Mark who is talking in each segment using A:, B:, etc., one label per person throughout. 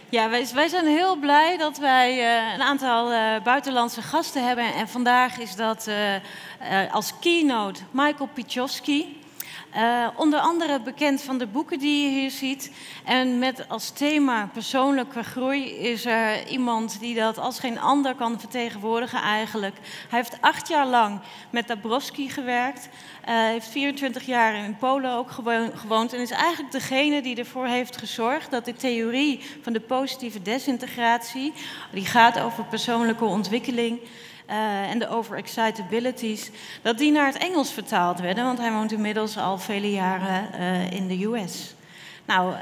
A: Ja, wij zijn heel blij dat wij een aantal buitenlandse gasten hebben. En vandaag is dat als keynote Michael Piechowski. Onder andere bekend van de boeken die je hier ziet. En met als thema persoonlijke groei is er iemand die dat als geen ander kan vertegenwoordigen eigenlijk. Hij heeft 8 jaar lang met Dabrowski gewerkt. Heeft 24 jaar in Polen ook gewoond. En is eigenlijk degene die ervoor heeft gezorgd dat de theorie van de positieve desintegratie, die gaat over persoonlijke ontwikkeling, en de overexcitabilities, dat die naar het Engels vertaald werden, want hij woont inmiddels al vele jaren in de US. Nou,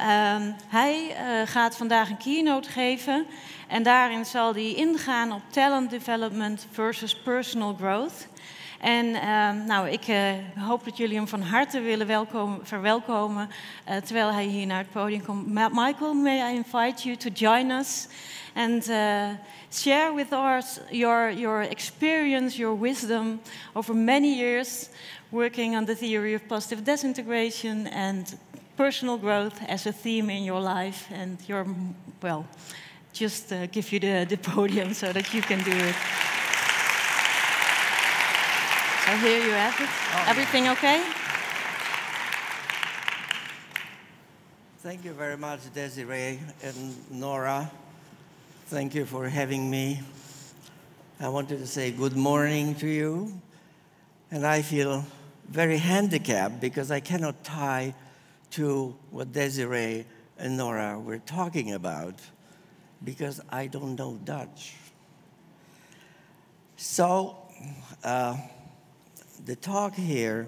A: hij gaat vandaag een keynote geven en daarin zal hij ingaan op talent development versus personal growth. En nou, ik hoop dat jullie hem van harte willen verwelkomen terwijl hij hier naar het podium komt. Michael, may I invite you to join us and share with us your experience, your wisdom over many years working on the theory of positive disintegration and personal growth as a theme in your life. And you're, well, just give you the podium so that you can do it. So here you have it. Oh, everything okay?
B: Thank you very much, Desiree and Nora. Thank you for having me. I wanted to say good morning to you. And I feel very handicapped because I cannot tie to what Desiree and Nora were talking about because I don't know Dutch. So, the talk here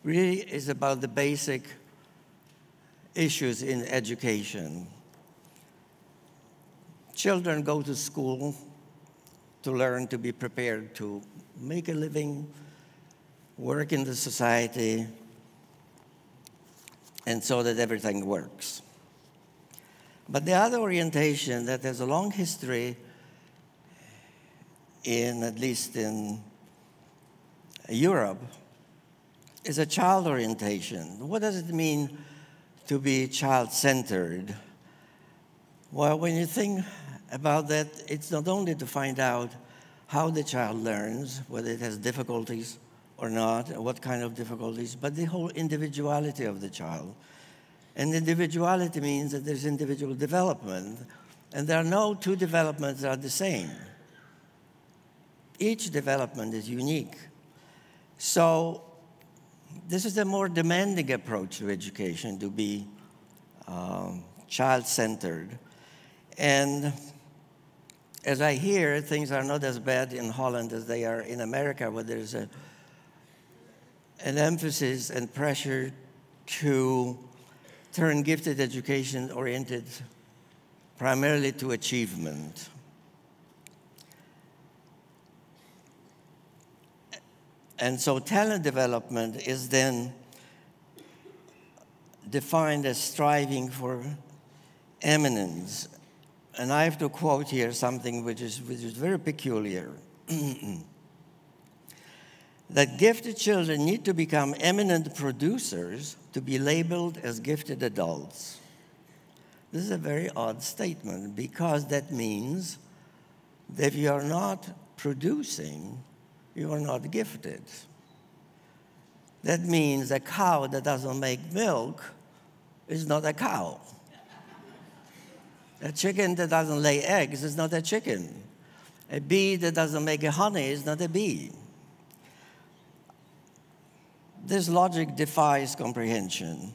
B: really is about the basic issues in education. Children go to school to learn to be prepared to make a living, work in the society, and so that everything works. But the other orientation that has a long history at least in Europe, is a child orientation. What does it mean to be child-centered? Well, when you think about that, it's not only to find out how the child learns, whether it has difficulties or not, or what kind of difficulties, but the whole individuality of the child. And individuality means that there's individual development, and there are no two developments that are the same. Each development is unique. So this is a more demanding approach to education, to be child-centered. And as I hear, things are not as bad in Holland as they are in America, where there's an emphasis and pressure to turn gifted education oriented primarily to achievement. And so talent development is then defined as striving for eminence. And I have to quote here something which is very peculiar. That gifted children need to become eminent producers to be labeled as gifted adults. This is a very odd statement because that means that if you are not producing, you are not gifted. That means a cow that doesn't make milk is not a cow. A chicken that doesn't lay eggs is not a chicken. A bee that doesn't make honey is not a bee. This logic defies comprehension.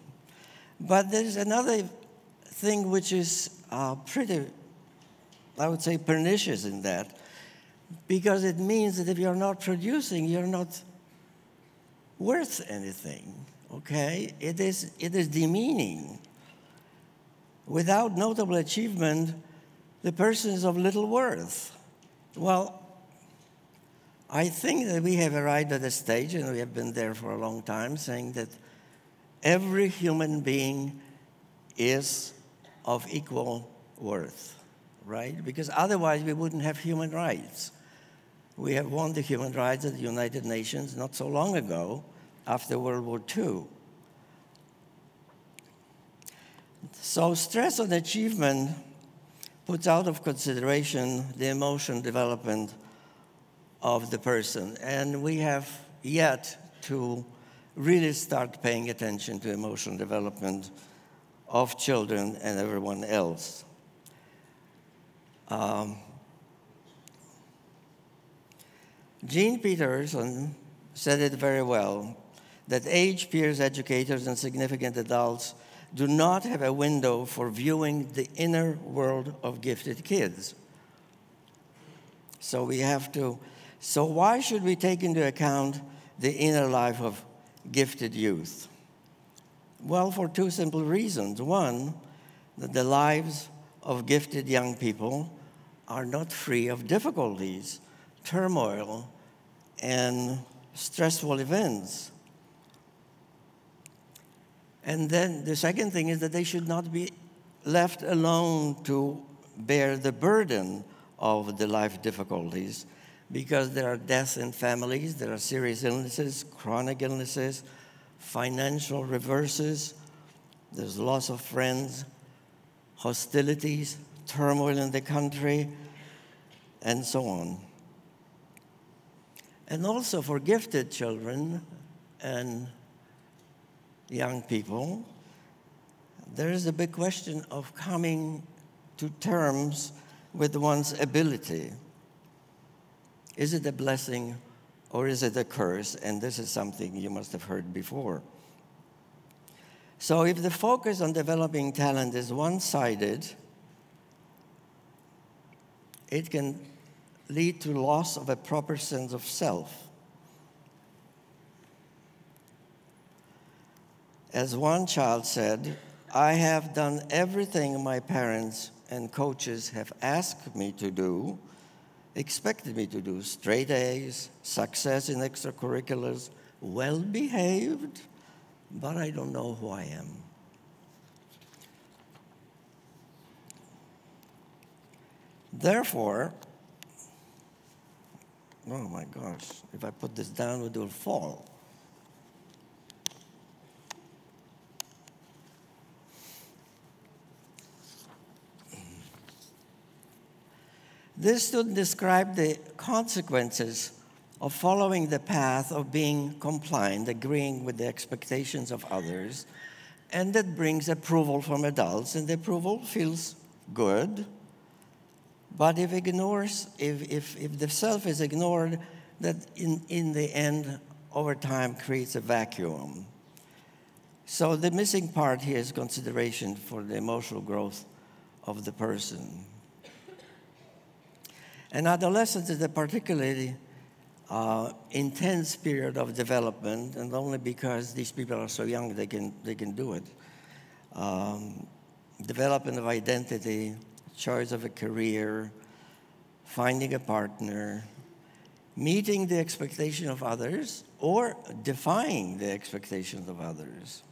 B: But there's another thing which is pretty, I would say, pernicious in that, because it means that if you're not producing, you're not worth anything, okay? It is demeaning. Without notable achievement, the person is of little worth. Well, I think that we have arrived at a stage, and we have been there for a long time, saying that every human being is of equal worth, right? Because otherwise we wouldn't have human rights. We have won the human rights at the United Nations not so long ago, after World War II. So stress on achievement puts out of consideration the emotional development of the person. And we have yet to really start paying attention to emotional development of children and everyone else. Jean Peterson said it very well, that age peers, educators, and significant adults do not have a window for viewing the inner world of gifted kids. So why should we take into account the inner life of gifted youth? Well, for two simple reasons. One, that the lives of gifted young people are not free of difficulties, turmoil, and stressful events. And then the second thing is that they should not be left alone to bear the burden of the life difficulties, because there are deaths in families, there are serious illnesses, chronic illnesses, financial reverses, there's loss of friends, hostilities, turmoil in the country, and so on. And also for gifted children and young people, there is a big question of coming to terms with one's ability. Is it a blessing or is it a curse? And this is something you must have heard before. So if the focus on developing talent is one-sided, it can lead to loss of a proper sense of self. As one child said, "I have done everything my parents and coaches have asked me to do, expected me to do. Straight A's, success in extracurriculars, well-behaved, but I don't know who I am." Therefore, oh my gosh, if I put this down, it will fall. This student described the consequences of following the path of being compliant, agreeing with the expectations of others, and that brings approval from adults, and the approval feels good. But if the self is ignored, that in the end, over time, creates a vacuum. So the missing part here is consideration for the emotional growth of the person. And adolescence is a particularly intense period of development, and only because these people are so young, they can do it. Development of identity, choice of a career, finding a partner, meeting the expectation of others, or defying the expectations of others.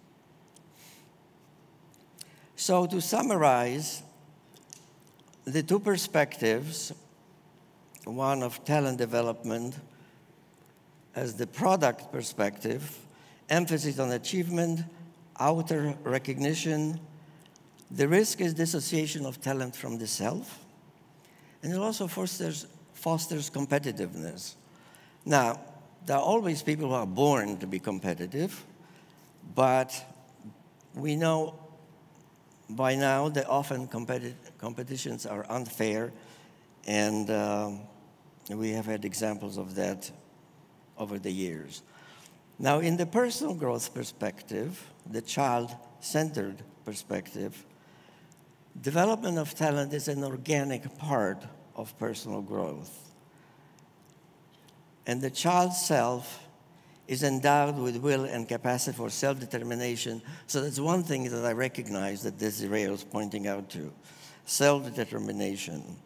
B: So to summarize, the two perspectives, one of talent development as the product perspective, emphasis on achievement, outer recognition. The risk is dissociation of talent from the self, and it also fosters competitiveness. Now, there are always people who are born to be competitive, but we know by now that often competitions are unfair, and we have had examples of that over the years. Now, in the personal growth perspective, the child-centered perspective, development of talent is an organic part of personal growth. And the child's self is endowed with will and capacity for self-determination. So that's one thing that I recognize that Desiree was pointing out to, self-determination.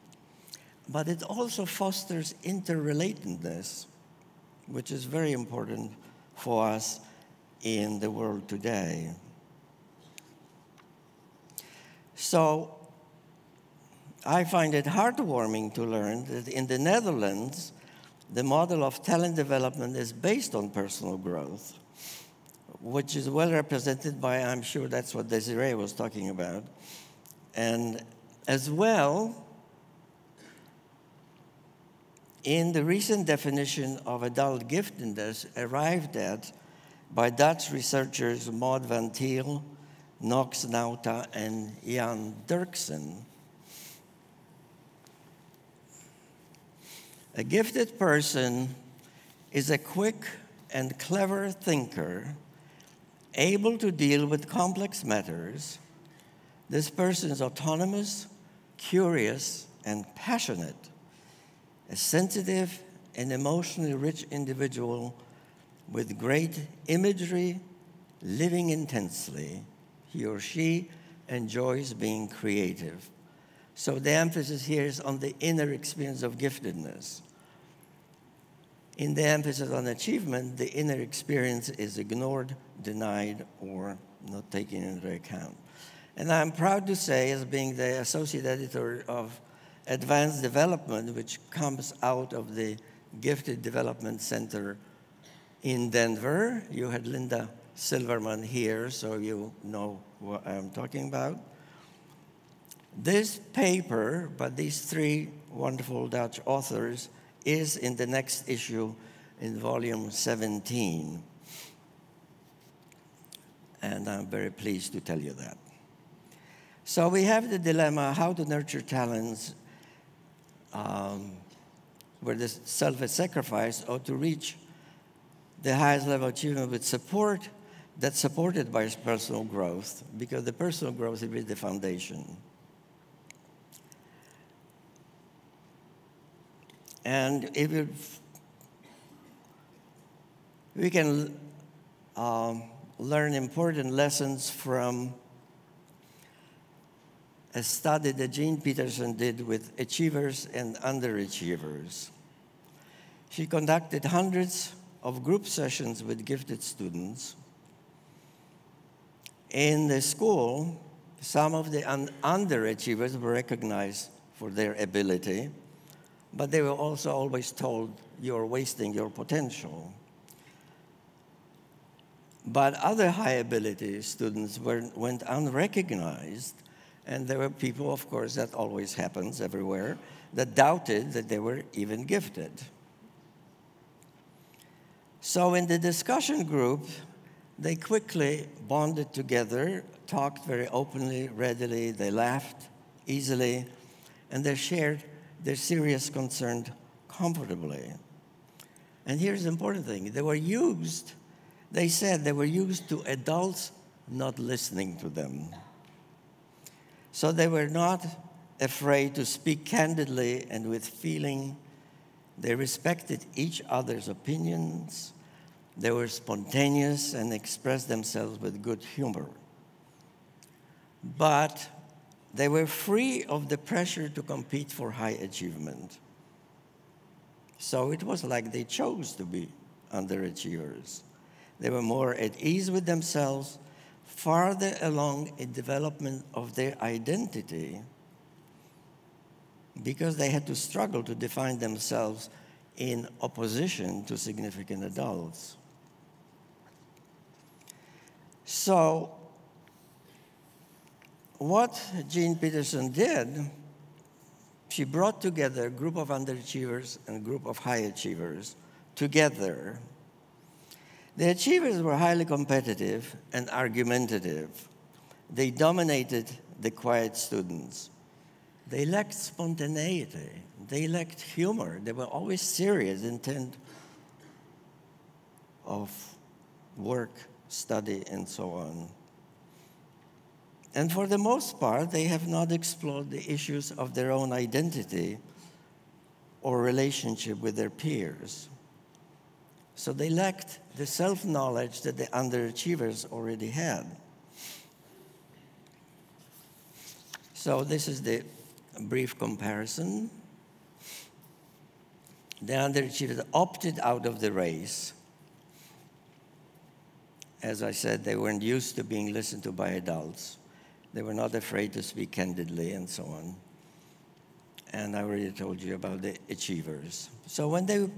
B: But it also fosters interrelatedness, which is very important for us in the world today. So I find it heartwarming to learn that in the Netherlands, the model of talent development is based on personal growth, which is well represented by, I'm sure that's what Desiree was talking about. And as well, in the recent definition of adult giftedness arrived at by Dutch researchers Maud van Thiel, Knox Nauta, and Jan Dirksen. A gifted person is a quick and clever thinker, able to deal with complex matters. This person is autonomous, curious, and passionate. A sensitive and emotionally rich individual with great imagery, living intensely. He or she enjoys being creative. So the emphasis here is on the inner experience of giftedness. In the emphasis on achievement, the inner experience is ignored, denied, or not taken into account. And I'm proud to say, as being the associate editor of Advanced Development, which comes out of the Gifted Development Center in Denver. You had Linda Silverman here, so you know what I'm talking about. This paper by these three wonderful Dutch authors is in the next issue in volume 17. And I'm very pleased to tell you that. So we have the dilemma how to nurture talents where the self is sacrificed, or to reach the highest level of achievement with support that's supported by personal growth, because the personal growth is the foundation. And if we can learn important lessons from a study that Jean Peterson did with achievers and underachievers. She conducted hundreds of group sessions with gifted students. In the school, some of the underachievers were recognized for their ability, but they were also always told, you're wasting your potential. But other high ability students went unrecognized, and there were people, of course, that always happens everywhere, that doubted that they were even gifted. So in the discussion group, they quickly bonded together, talked very openly, readily, they laughed easily, and they shared their serious concern comfortably. And here's the important thing. They said they were used to adults not listening to them. So they were not afraid to speak candidly and with feeling. They respected each other's opinions. They were spontaneous and expressed themselves with good humor. But they were free of the pressure to compete for high achievement. So it was like they chose to be underachievers. They were more at ease with themselves, farther along in development of their identity, because they had to struggle to define themselves in opposition to significant adults. So what Jean Peterson did, she brought together a group of underachievers and a group of high achievers together. The achievers were highly competitive and argumentative. They dominated the quiet students. They lacked spontaneity. They lacked humor. They were always serious, intent of work, study, and so on. And for the most part, they have not explored the issues of their own identity or relationship with their peers. So they lacked the self-knowledge that the underachievers already had. So this is the brief comparison. The underachievers opted out of the race. As I said, they weren't used to being listened to by adults. They were not afraid to speak candidly and so on. And I already told you about the achievers. So when they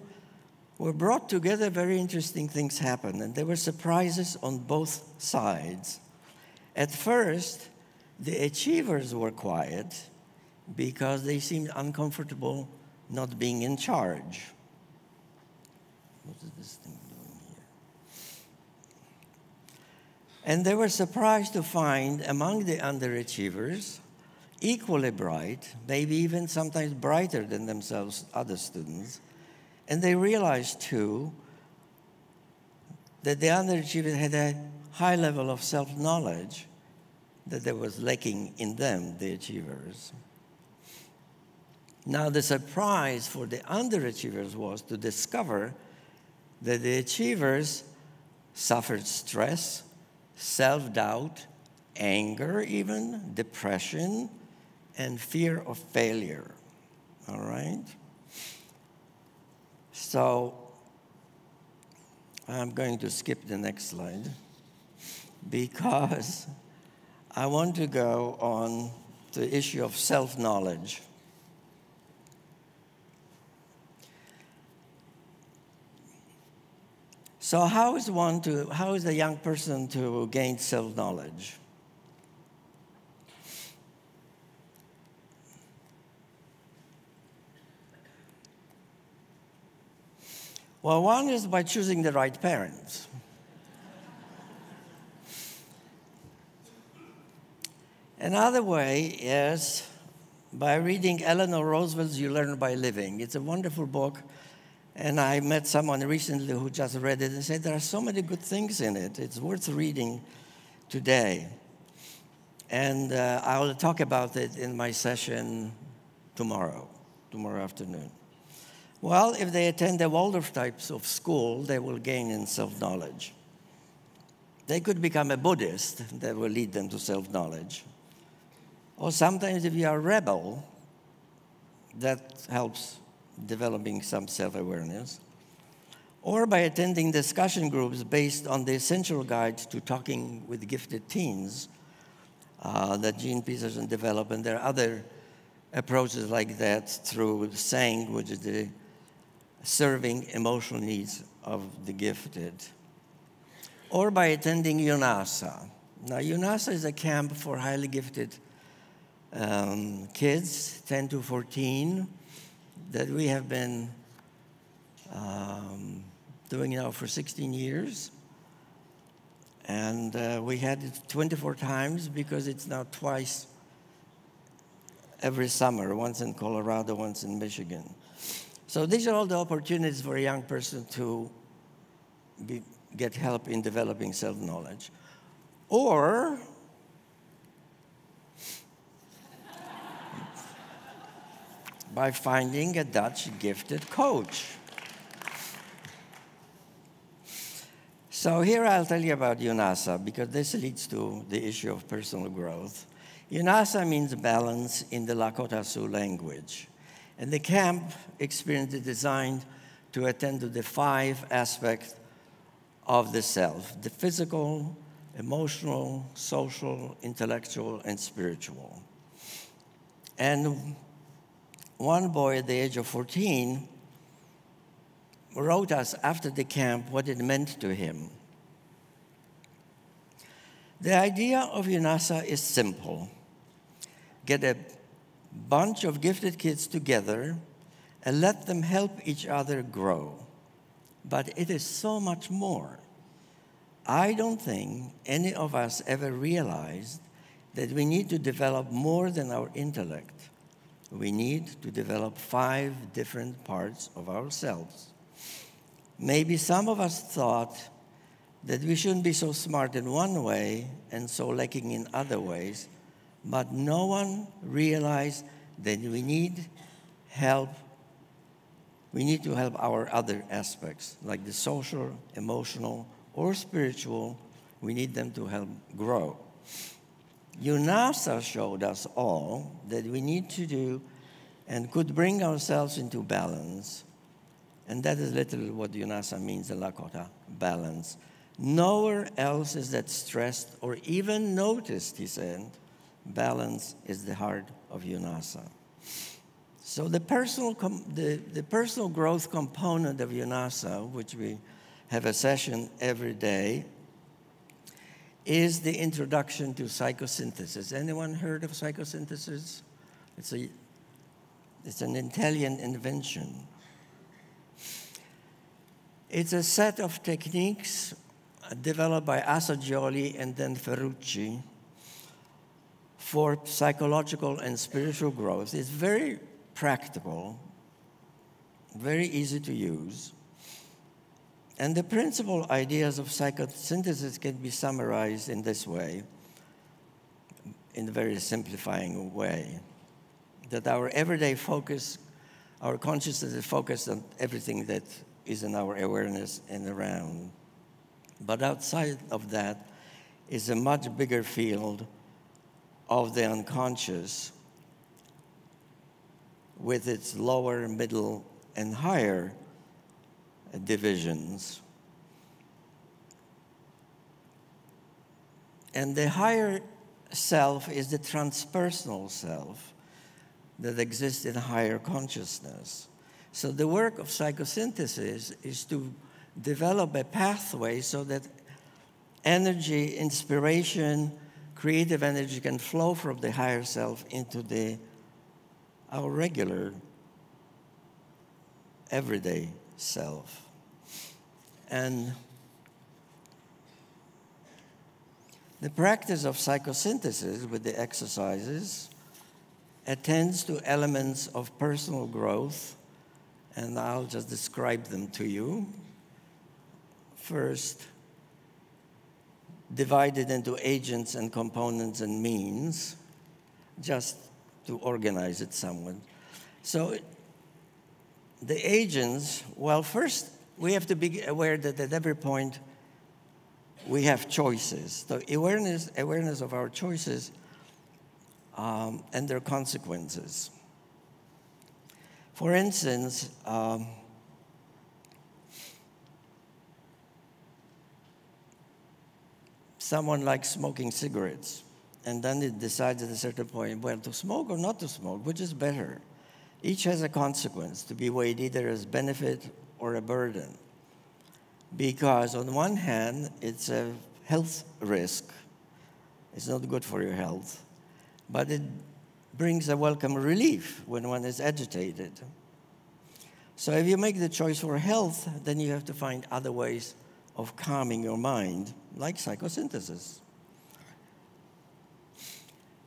B: were brought together, very interesting things happened, and there were surprises on both sides. At first, the achievers were quiet because they seemed uncomfortable not being in charge. What is this thing doing here? And they were surprised to find among the underachievers, equally bright, maybe even sometimes brighter than themselves, other students. And they realized, too, that the underachievers had a high level of self-knowledge that there was lacking in them, the achievers. Now, the surprise for the underachievers was to discover that the achievers suffered stress, self-doubt, anger even, depression, and fear of failure. All right? So, I'm going to skip the next slide because I want to go on to the issue of self-knowledge. So how is a young person to gain self-knowledge? Well, one is by choosing the right parents. Another way is by reading Eleanor Roosevelt's You Learn by Living. It's a wonderful book, and I met someone recently who just read it and said there are so many good things in it. It's worth reading today. And I will talk about it in my session tomorrow afternoon. Well, if they attend the Waldorf types of school, they will gain in self-knowledge. They could become a Buddhist that will lead them to self-knowledge. Or sometimes if you are a rebel, that helps developing some self-awareness. Or by attending discussion groups based on the Essential Guide to Talking with Gifted Teens that Gene Peterson developed. And there are other approaches like that through SANG, which is the Serving Emotional Needs of the Gifted. Or by attending UNASA. Now, UNASA is a camp for highly gifted kids, 10 to 14, that we have been doing now for 16 years. And we had it 24 times because it's now twice every summer, once in Colorado, once in Michigan. So these are all the opportunities for a young person to get help in developing self-knowledge. Or by finding a Dutch gifted coach. So here I'll tell you about UNASA, because this leads to the issue of personal growth. UNASA means balance in the Lakota Sioux language. And the camp experience is designed to attend to the 5 aspects of the self: the physical, emotional, social, intellectual, and spiritual. And one boy at the age of 14 wrote us after the camp what it meant to him. The idea of UNASA is simple. Get a bunch of gifted kids together and let them help each other grow. But it is so much more. I don't think any of us ever realized that we need to develop more than our intellect. We need to develop 5 different parts of ourselves. Maybe some of us thought that we shouldn't be so smart in one way and so lacking in other ways, but no one realized that we need help. We need to help our other aspects, like the social, emotional, or spiritual. We need them to help grow. UNASA showed us all that we need to do and could bring ourselves into balance. And that is literally what UNASA means in Lakota, balance. Nowhere else is that stressed or even noticed, he said. Balance is the heart of UNASA. So the personal growth component of UNASA, which we have a session every day, is the introduction to psychosynthesis. Anyone heard of psychosynthesis? It's an Italian invention. It's a set of techniques developed by Assagioli and then Ferrucci for psychological and spiritual growth. It's very practical, very easy to use. And the principal ideas of psychosynthesis can be summarized in this way, in a very simplifying way, that our everyday focus, our consciousness is focused on everything that is in our awareness and around. But outside of that is a much bigger field of the unconscious with its lower, middle, and higher divisions. And the higher self is the transpersonal self that exists in higher consciousness. So the work of psychosynthesis is to develop a pathway so that energy, inspiration, creative energy can flow from the higher self into our regular, everyday self. And the practice of psychosynthesis with the exercises attends to elements of personal growth, and I'll just describe them to you. First, divided into agents and components and means, just to organize it somewhat. So the agents, well, first we have to be aware that at every point we have choices. So awareness of our choices and their consequences. For instance, someone likes smoking cigarettes, and then it decides at a certain point, well, to smoke or not to smoke, which is better? Each has a consequence to be weighed either as benefit or a burden. Because on one hand, it's a health risk. It's not good for your health, but it brings a welcome relief when one is agitated. So if you make the choice for health, then you have to find other ways of calming your mind, like psychosynthesis.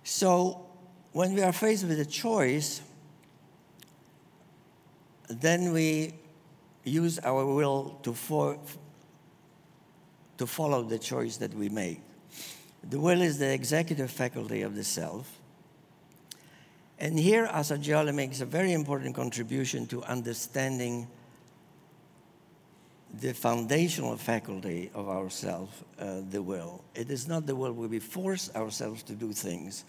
B: So when we are faced with a choice, then we use our will to follow the choice that we make. The will is the executive faculty of the self. And here, Assagioli makes a very important contribution to understanding the foundational faculty of ourself, the will. It is not the will where we force ourselves to do things.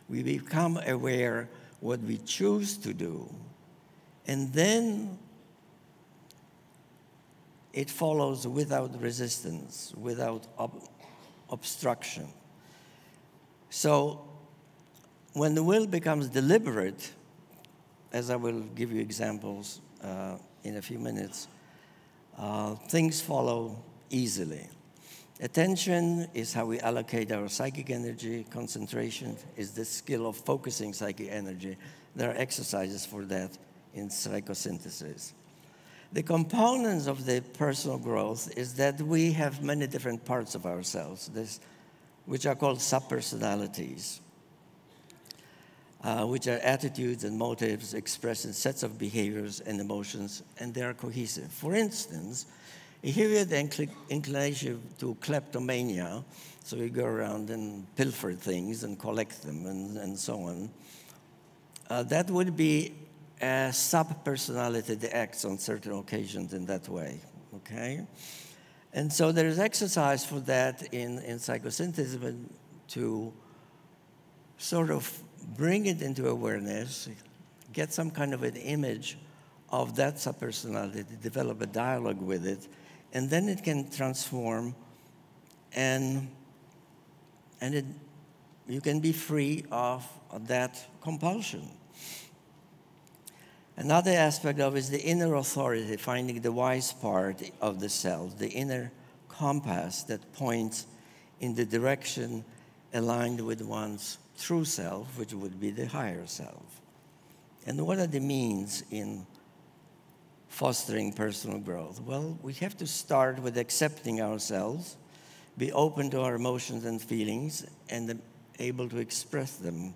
B: We become aware what we choose to do, and then it follows without resistance, without obstruction. So when the will becomes deliberate, as I will give you examples in a few minutes, things follow easily. Attention is how we allocate our psychic energy. Concentration is the skill of focusing psychic energy. There are exercises for that in psychosynthesis. The components of the personal growth is that we have many different parts of ourselves, which are called subpersonalities, which are attitudes and motives expressed in sets of behaviors and emotions, and they are cohesive. For instance, here we have the inclination to kleptomania, so we go around and pilfer things and collect them and so on. That would be a sub-personality that acts on certain occasions in that way, okay? And so there is exercise for that in psychosynthesis to sort of bring it into awareness, get some kind of an image of that sub-personality, develop a dialogue with it, and then it can transform, and you can be free of that compulsion. Another aspect of it is the inner authority, finding the wise part of the self, the inner compass that points in the direction aligned with one's true self, which would be the higher self. And what are the means in fostering personal growth? Well, we have to start with accepting ourselves, be open to our emotions and feelings, and able to express them.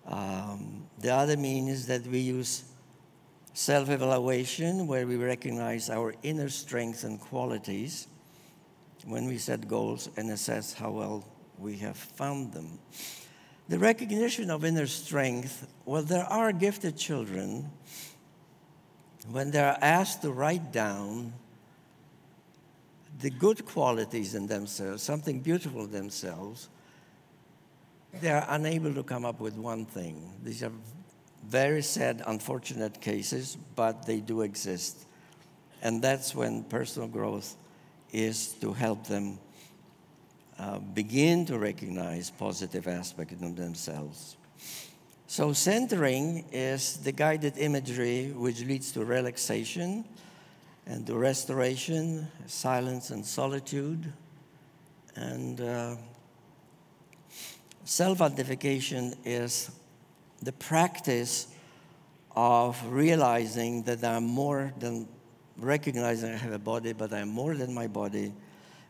B: The other mean is that we use self-evaluation, where we recognize our inner strengths and qualities when we set goals and assess how well we have found them. The recognition of inner strength, well, there are gifted children, when they are asked to write down the good qualities in themselves, something beautiful in themselves, they are unable to come up with one thing. These are very sad, unfortunate cases, but they do exist. And that's when personal growth is to help them begin to recognize positive aspects in themselves. So centering is the guided imagery which leads to relaxation and to restoration, silence and solitude. And self-identification is the practice of realizing that I'm more than recognizing I have a body, but I'm more than my body,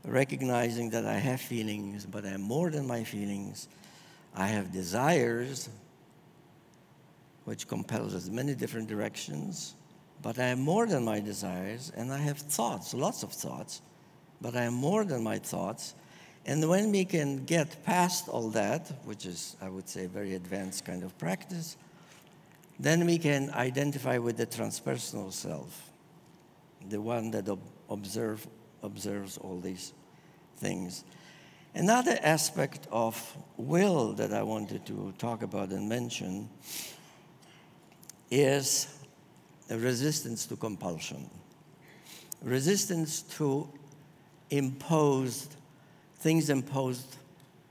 B: recognizing that I have feelings, but I'm more than my feelings. I have desires, which compels us many different directions, but I am more than my desires, and I have thoughts, lots of thoughts, but I am more than my thoughts. And when we can get past all that, which is, I would say, a very advanced kind of practice, then we can identify with the transpersonal self, the one that observes all these things. Another aspect of will that I wanted to talk about and mention is a resistance to compulsion. Resistance to things imposed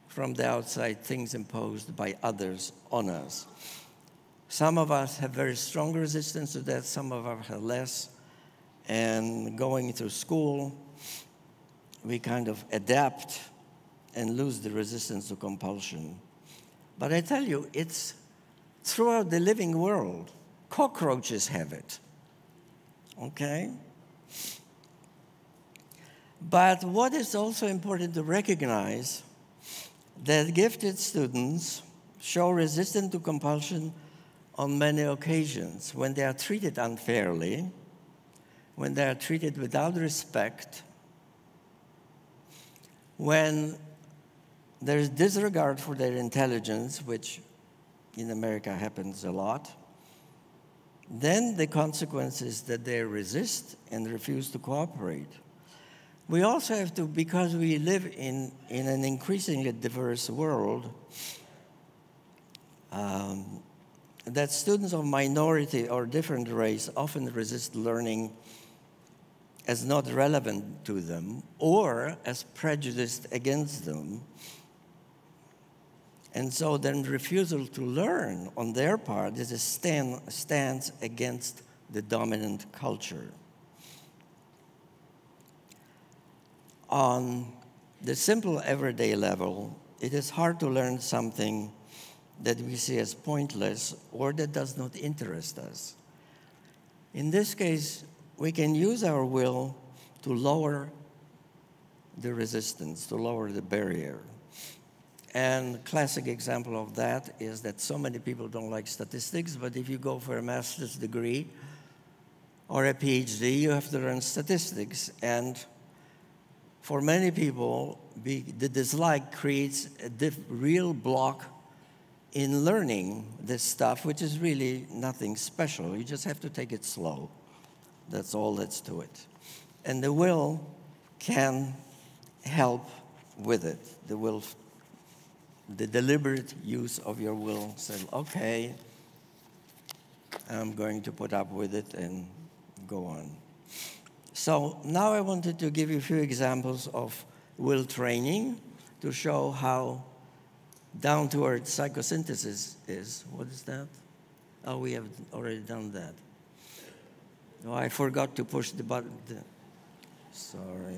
B: from the outside, things imposed by others on us. Some of us have very strong resistance to that, some of us have less. And going through school, we kind of adapt and lose the resistance to compulsion. But I tell you, it's throughout the living world. Cockroaches have it, okay? But what is also important to recognize, that gifted students show resistance to compulsion on many occasions when they are treated unfairly, when they are treated without respect, when there is disregard for their intelligence, which in America happens a lot, then the consequence is that they resist and refuse to cooperate. We also have to, because we live in an increasingly diverse world, that students of minority or different race often resist learning as not relevant to them or as prejudiced against them. And so then refusal to learn on their part is a stance against the dominant culture. On the simple everyday level, it is hard to learn something that we see as pointless or that does not interest us. In this case, we can use our will to lower the resistance, to lower the barrier. And classic example of that is that so many people don't like statistics, but if you go for a master's degree or a PhD, you have to learn statistics. And for many people, the dislike creates a real block in learning this stuff, which is really nothing special. You just have to take it slow. That's all that's to it. And the will can help with it. The deliberate use of your will says, okay, I'm going to put up with it and go on. So now I wanted to give you a few examples of will training to show how down to earth psychosynthesis is. What is that? Oh, we have already done that. Oh, I forgot to push the button. Sorry.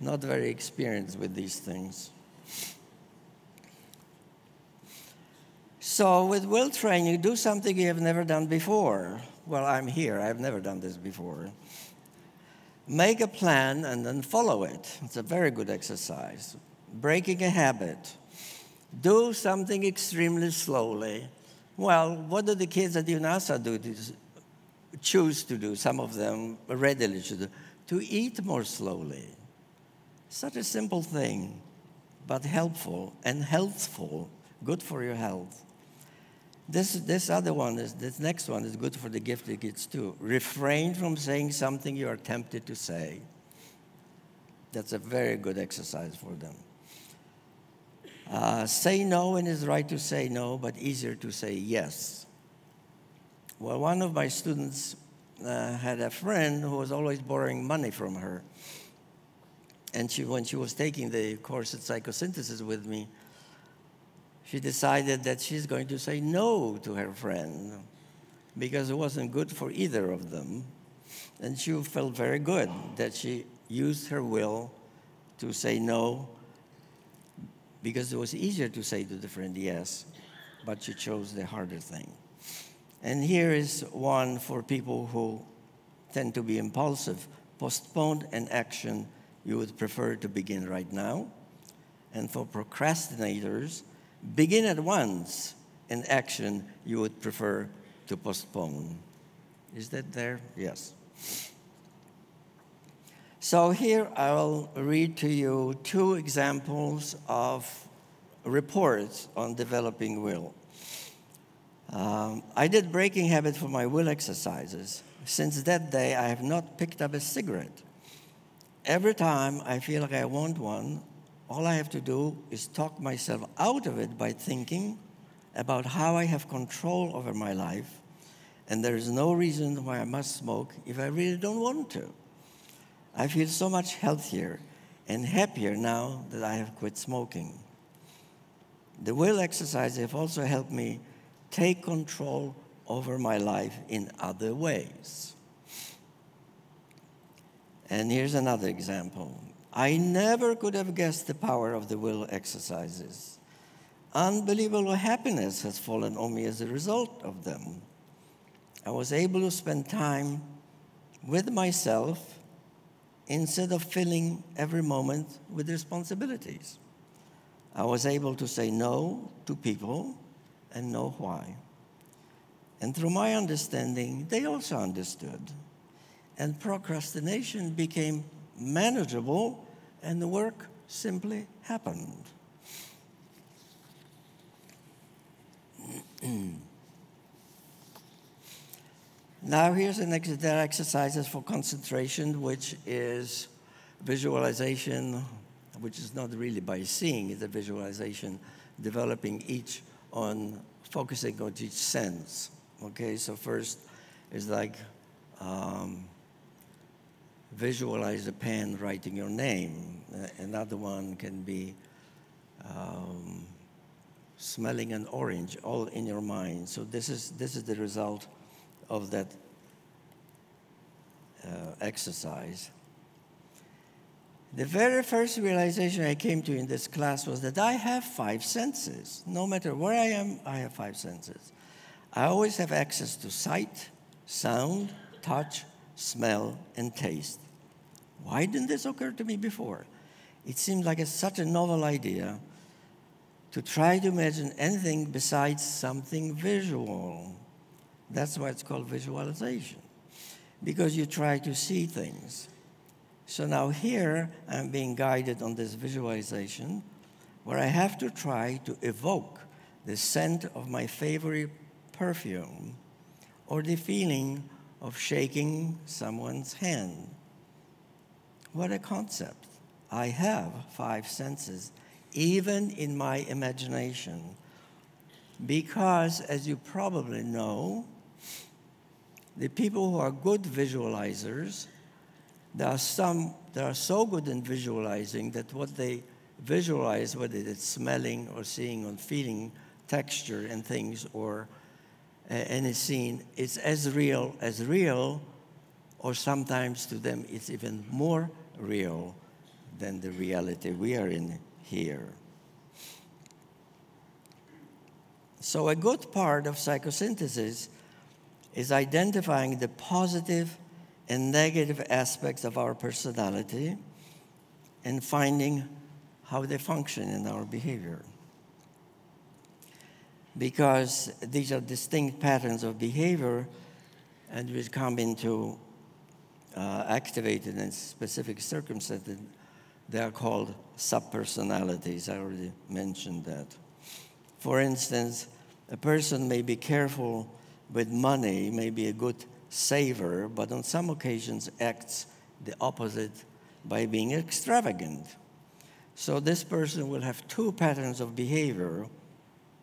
B: Not very experienced with these things. So with will training, do something you have never done before. Well, I'm here. I've never done this before. Make a plan and then follow it. It's a very good exercise. Breaking a habit. Do something extremely slowly. Well, what do the kids at UNASA do? Choose to do, some of them readily choose to eat more slowly. Such a simple thing, but helpful and healthful, good for your health. This next one is good for the gifted kids too. Refrain from saying something you are tempted to say. That's a very good exercise for them. Say no when it's right to say no, but easier to say yes. Well, one of my students had a friend who was always borrowing money from her. And when she was taking the course at psychosynthesis with me, she decided that she's going to say no to her friend because it wasn't good for either of them. And she felt very good that she used her will to say no because it was easier to say to the friend yes, but she chose the harder thing. And here is one for people who tend to be impulsive. Postpone an action you would prefer to begin right now. And for procrastinators, begin at once an action you would prefer to postpone. Is that there? Yes. So here I'll read to you 2 examples of reports on developing will. I did breaking habit for my will exercises. Since that day, I have not picked up a cigarette. Every time I feel like I want one, all I have to do is talk myself out of it by thinking about how I have control over my life, and there is no reason why I must smoke if I really don't want to. I feel so much healthier and happier now that I have quit smoking. The will exercises have also helped me take control over my life in other ways. And here's another example. I never could have guessed the power of the will exercises. Unbelievable happiness has fallen on me as a result of them. I was able to spend time with myself instead of filling every moment with responsibilities. I was able to say no to people and know why. And through my understanding, they also understood. And procrastination became manageable, and the work simply happened. Now here's there are exercises for concentration, which is visualization, which is not really by seeing, it's a visualization, developing focusing on each sense. Okay, so first is like visualize a pen writing your name. Another one can be smelling an orange, all in your mind. So this is the result of that exercise. The very first realization I came to in this class was that I have 5 senses. No matter where I am, I have 5 senses. I always have access to sight, sound, touch, smell, and taste. Why didn't this occur to me before? It seemed like such a novel idea to try to imagine anything besides something visual. That's why it's called visualization, because you try to see things. So now here I'm being guided on this visualization where I have to try to evoke the scent of my favorite perfume or the feeling of shaking someone's hand. What a concept. I have 5 senses, even in my imagination, because, as you probably know, the people who are good visualizers, they are so good in visualizing that what they visualize, whether it's smelling or seeing or feeling texture and things, or any scene, it's as real, or sometimes to them it's even more real than the reality we are in here. So a good part of psychosynthesis is identifying the positive and negative aspects of our personality and finding how they function in our behavior. Because these are distinct patterns of behavior and which come into activated in specific circumstances, they are called subpersonalities. I already mentioned that. For instance, a person may be careful with money, may be a good saver, but on some occasions acts the opposite by being extravagant. So this person will have two patterns of behavior,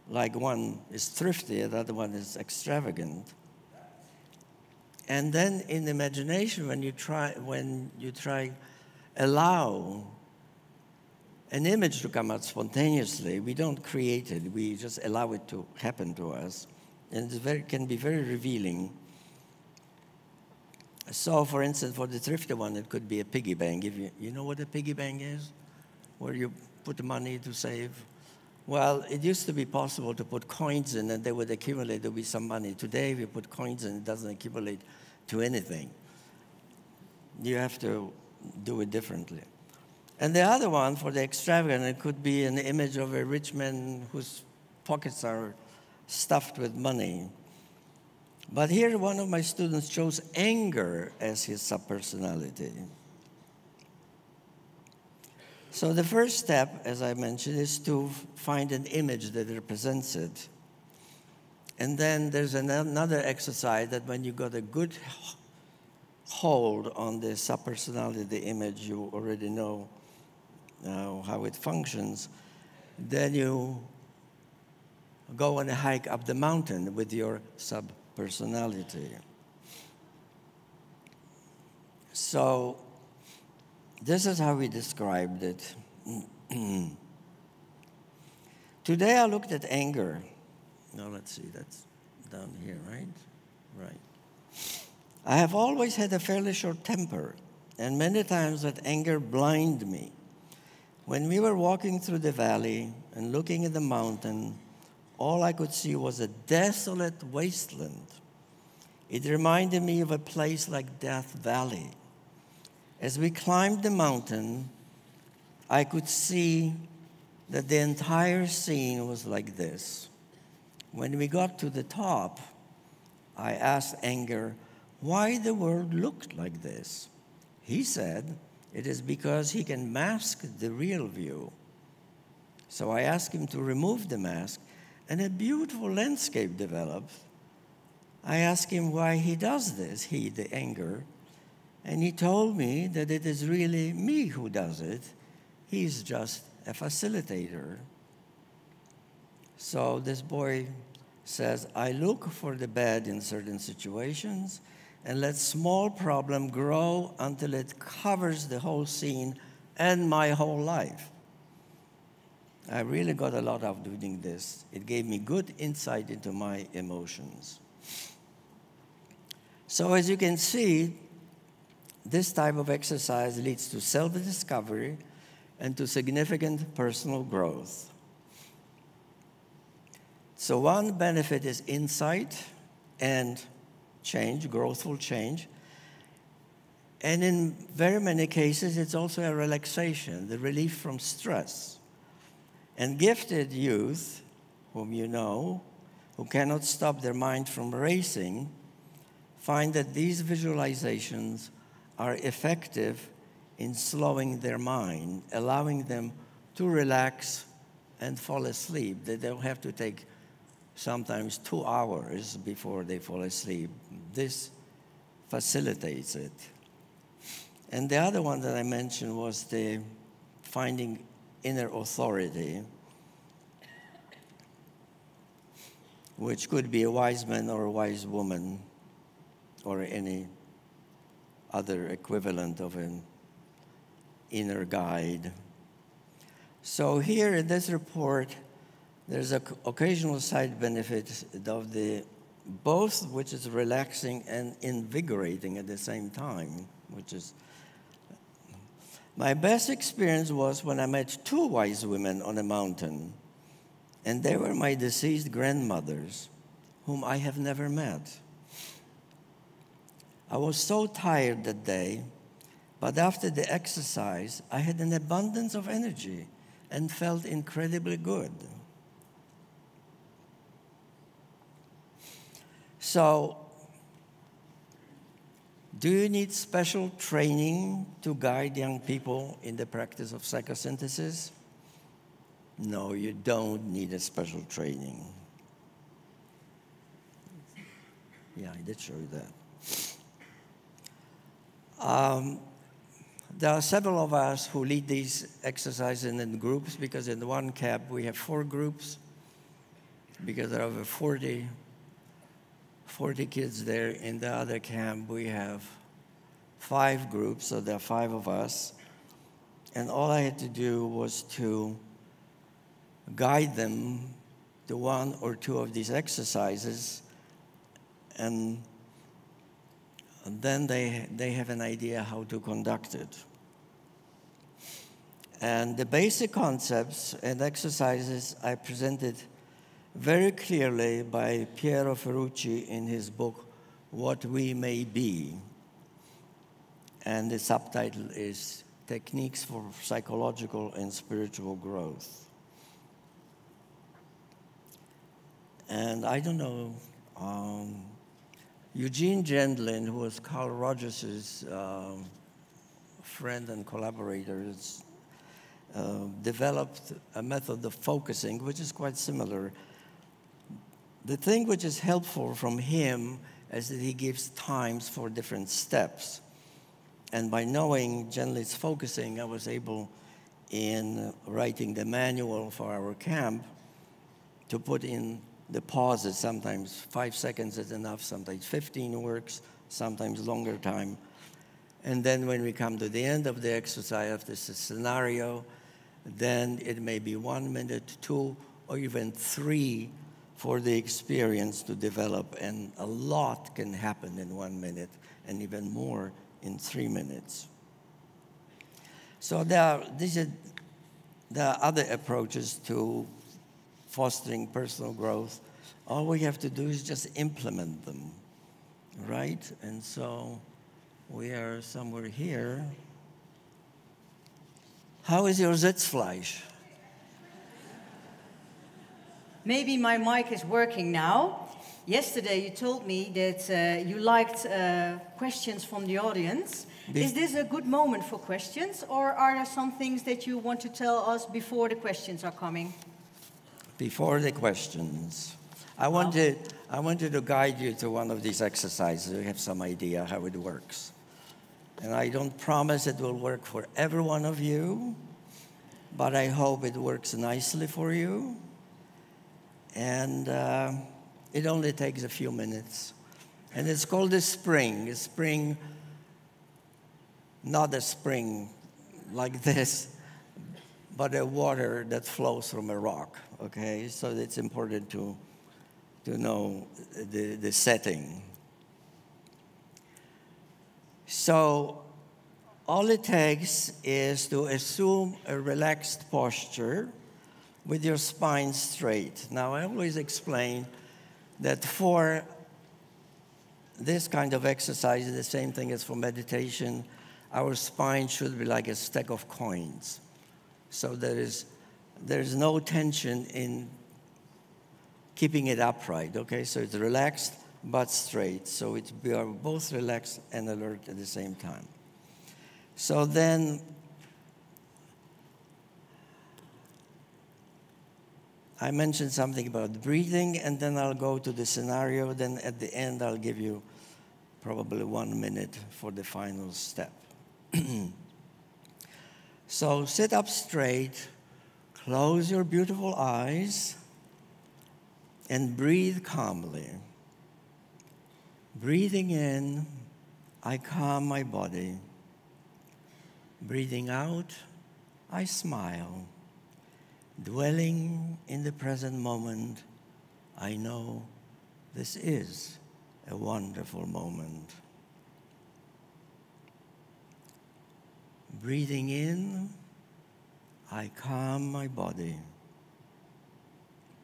B: like one is thrifty, the other one is extravagant. And then in imagination, when you try allow an image to come out spontaneously, we don't create it, we just allow it to happen to us. And it can be very revealing. So, for instance, for the thrifty one, it could be a piggy bank. If you know what a piggy bank is? Where you put the money to save. Well, it used to be possible to put coins in and they would accumulate, there would be some money. Today, if you put coins in, it doesn't accumulate to anything. You have to do it differently. And the other one, for the extravagant, it could be an image of a rich man whose pockets are stuffed with money. But here, one of my students chose anger as his subpersonality. So the first step, as I mentioned, is to find an image that represents it. And then there's another exercise that when you got a good hold on the subpersonality, the image, you already know how it functions, then you go on a hike up the mountain with your subpersonality. So this is how we described it. Today I looked at anger. Now let's see, that's down here, right? Right. I have always had a fairly short temper, and many times that anger blinded me. When we were walking through the valley and looking at the mountain, all I could see was a desolate wasteland. It reminded me of a place like Death Valley. As we climbed the mountain, I could see that the entire scene was like this. When we got to the top, I asked anger why the world looked like this. He said, it is because he can mask the real view. So I asked him to remove the mask, and a beautiful landscape developed. I asked him why he does this, he, the anger, and he told me that it is really me who does it. He's just a facilitator. So this boy says, I look for the bad in certain situations and let small problem grow until it covers the whole scene and my whole life. I really got a lot out of doing this. It gave me good insight into my emotions. So as you can see, this type of exercise leads to self-discovery and to significant personal growth. So one benefit is insight and change, growthful change. And in very many cases, it's also a relaxation, the relief from stress. And gifted youth, whom you know, who cannot stop their mind from racing, find that these visualizations are effective in slowing their mind, allowing them to relax and fall asleep. They don't have to take sometimes 2 hours before they fall asleep. This facilitates it. And the other one that I mentioned was the finding inner authority, which could be a wise man or a wise woman or any other equivalent of an inner guide. So here in this report, there's an occasional side benefit of the both which is relaxing and invigorating at the same time, which is... My best experience was when I met two wise women on a mountain, and they were my deceased grandmothers, whom I have never met. I was so tired that day, but after the exercise, I had an abundance of energy and felt incredibly good. So, do you need special training to guide young people in the practice of psychosynthesis? No, you don't need a special training. Yeah, I did show you that. There are several of us who lead these exercises in groups, because in one camp we have 4 groups, because there are over 40 kids there. In the other camp we have 5 groups, so there are 5 of us. And all I had to do was to guide them to 1 or 2 of these exercises, and then they have an idea how to conduct it. And the basic concepts and exercises I presented very clearly by Piero Ferrucci in his book, What We May Be. And the subtitle is Techniques for Psychological and Spiritual Growth. And I don't know, Eugene Gendlin, who was Carl Rogers' friend and collaborator, developed a method of focusing, which is quite similar. The thing which is helpful from him is that he gives times for different steps. And by knowing Gendlin's focusing, I was able, in writing the manual for our camp, to put in the pauses. Sometimes 5 seconds is enough, sometimes 15 works, sometimes longer time. And then when we come to the end of the exercise, if this is a scenario, then it may be 1 minute, 2, or even 3 for the experience to develop. And a lot can happen in 1 minute, and even more in 3 minutes. So there are other approaches to fostering personal growth. All we have to do is just implement them, right? And so we are somewhere here. How is your Sitzfleisch?
C: Maybe my mic is working now. Yesterday you told me that you liked questions from the audience. Is this a good moment for questions, or are there some things that you want to tell us before the questions are coming?
B: Before the questions, I wanted to guide you to one of these exercises so you have some idea how it works. And I don't promise it will work for every one of you, but I hope it works nicely for you. And it only takes a few minutes. And it's called a spring. A spring, not a spring like this, but a water that flows from a rock, okay? So it's important to know the setting. So all it takes is to assume a relaxed posture with your spine straight. Now, I always explain that for this kind of exercise, the same thing as for meditation, our spine should be like a stack of coins. So there's no tension in keeping it upright, okay? So it's relaxed but straight. So we are both relaxed and alert at the same time. So then I mentioned something about breathing, and then I'll go to the scenario. Then at the end, I'll give you probably 1 minute for the final step. So sit up straight, close your beautiful eyes, and breathe calmly. Breathing in, I calm my body. Breathing out, I smile. Dwelling in the present moment, I know This is a wonderful moment. Breathing in, I calm my body.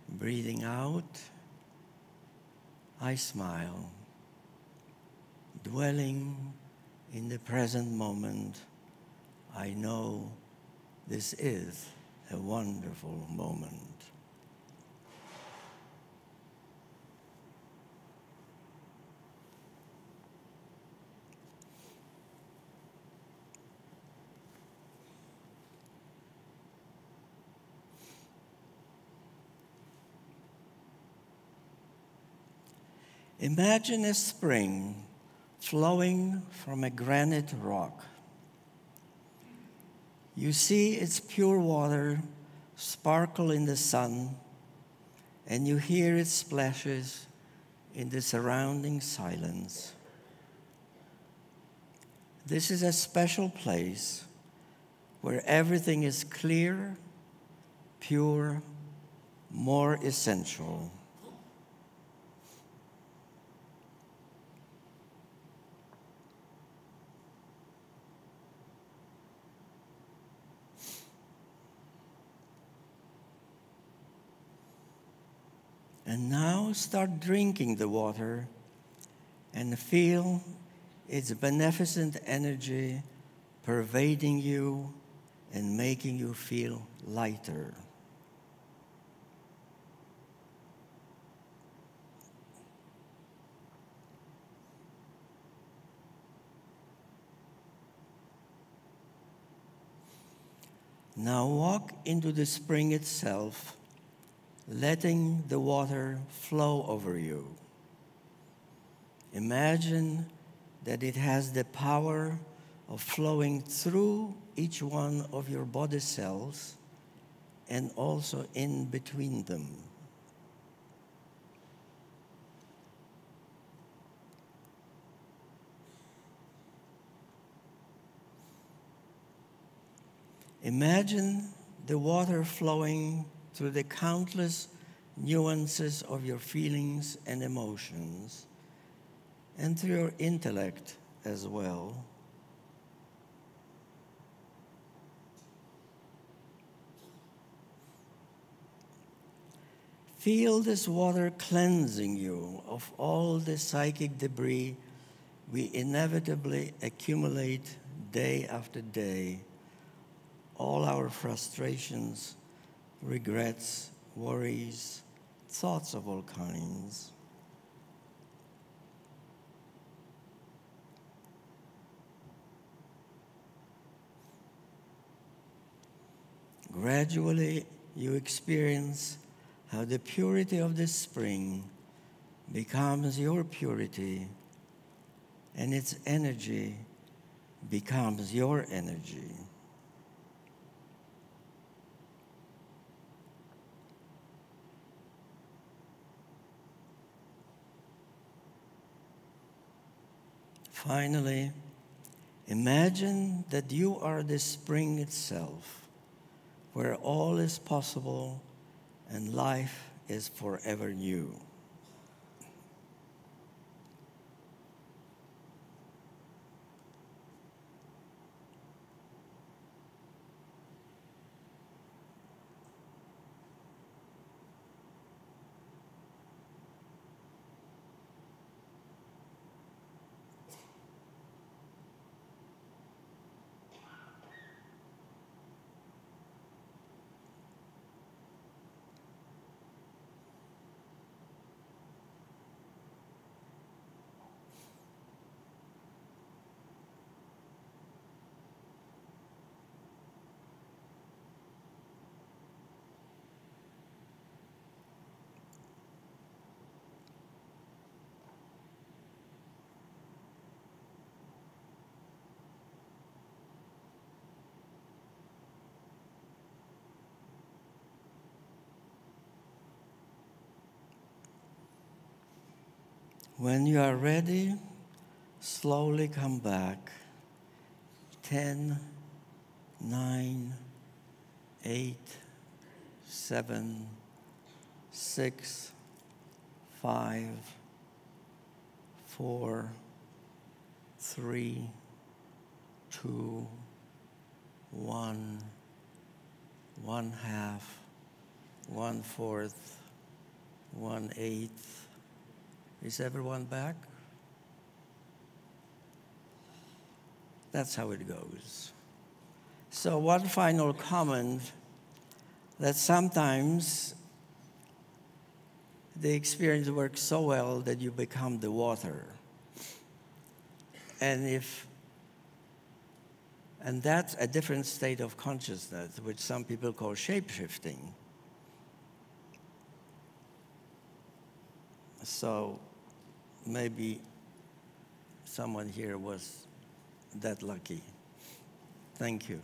B: Breathing out, I smile. Dwelling in the present moment, I know this is a wonderful moment. Imagine a spring flowing from a granite rock. You see its pure water sparkle in the sun, and you hear its splashes in the surrounding silence. This is a special place where everything is clear, pure, more essential. And now start drinking the water and feel its beneficent energy pervading you and making you feel lighter. Now walk into the spring itself, letting the water flow over you. Imagine that it has the power of flowing through each one of your body cells and also in between them. Imagine the water flowing through the countless nuances of your feelings and emotions, and through your intellect as well. Feel this water cleansing you of all the psychic debris we inevitably accumulate day after day, all our frustrations, regrets, worries, thoughts of all kinds. Gradually, you experience how the purity of the spring becomes your purity, and its energy becomes your energy. Finally, imagine that you are the spring itself, where all is possible and life is forever new. When you are ready, slowly come back. 10, 9, 8, 7, 6, 5, 4, 3, 2, 1, 1/2, 1/4, 1/8. Is everyone back? That's how it goes. So one final comment, that sometimes the experience works so well that you become the water. And that's a different state of consciousness, which some people call shape-shifting. So maybe someone here was that lucky. Thank you.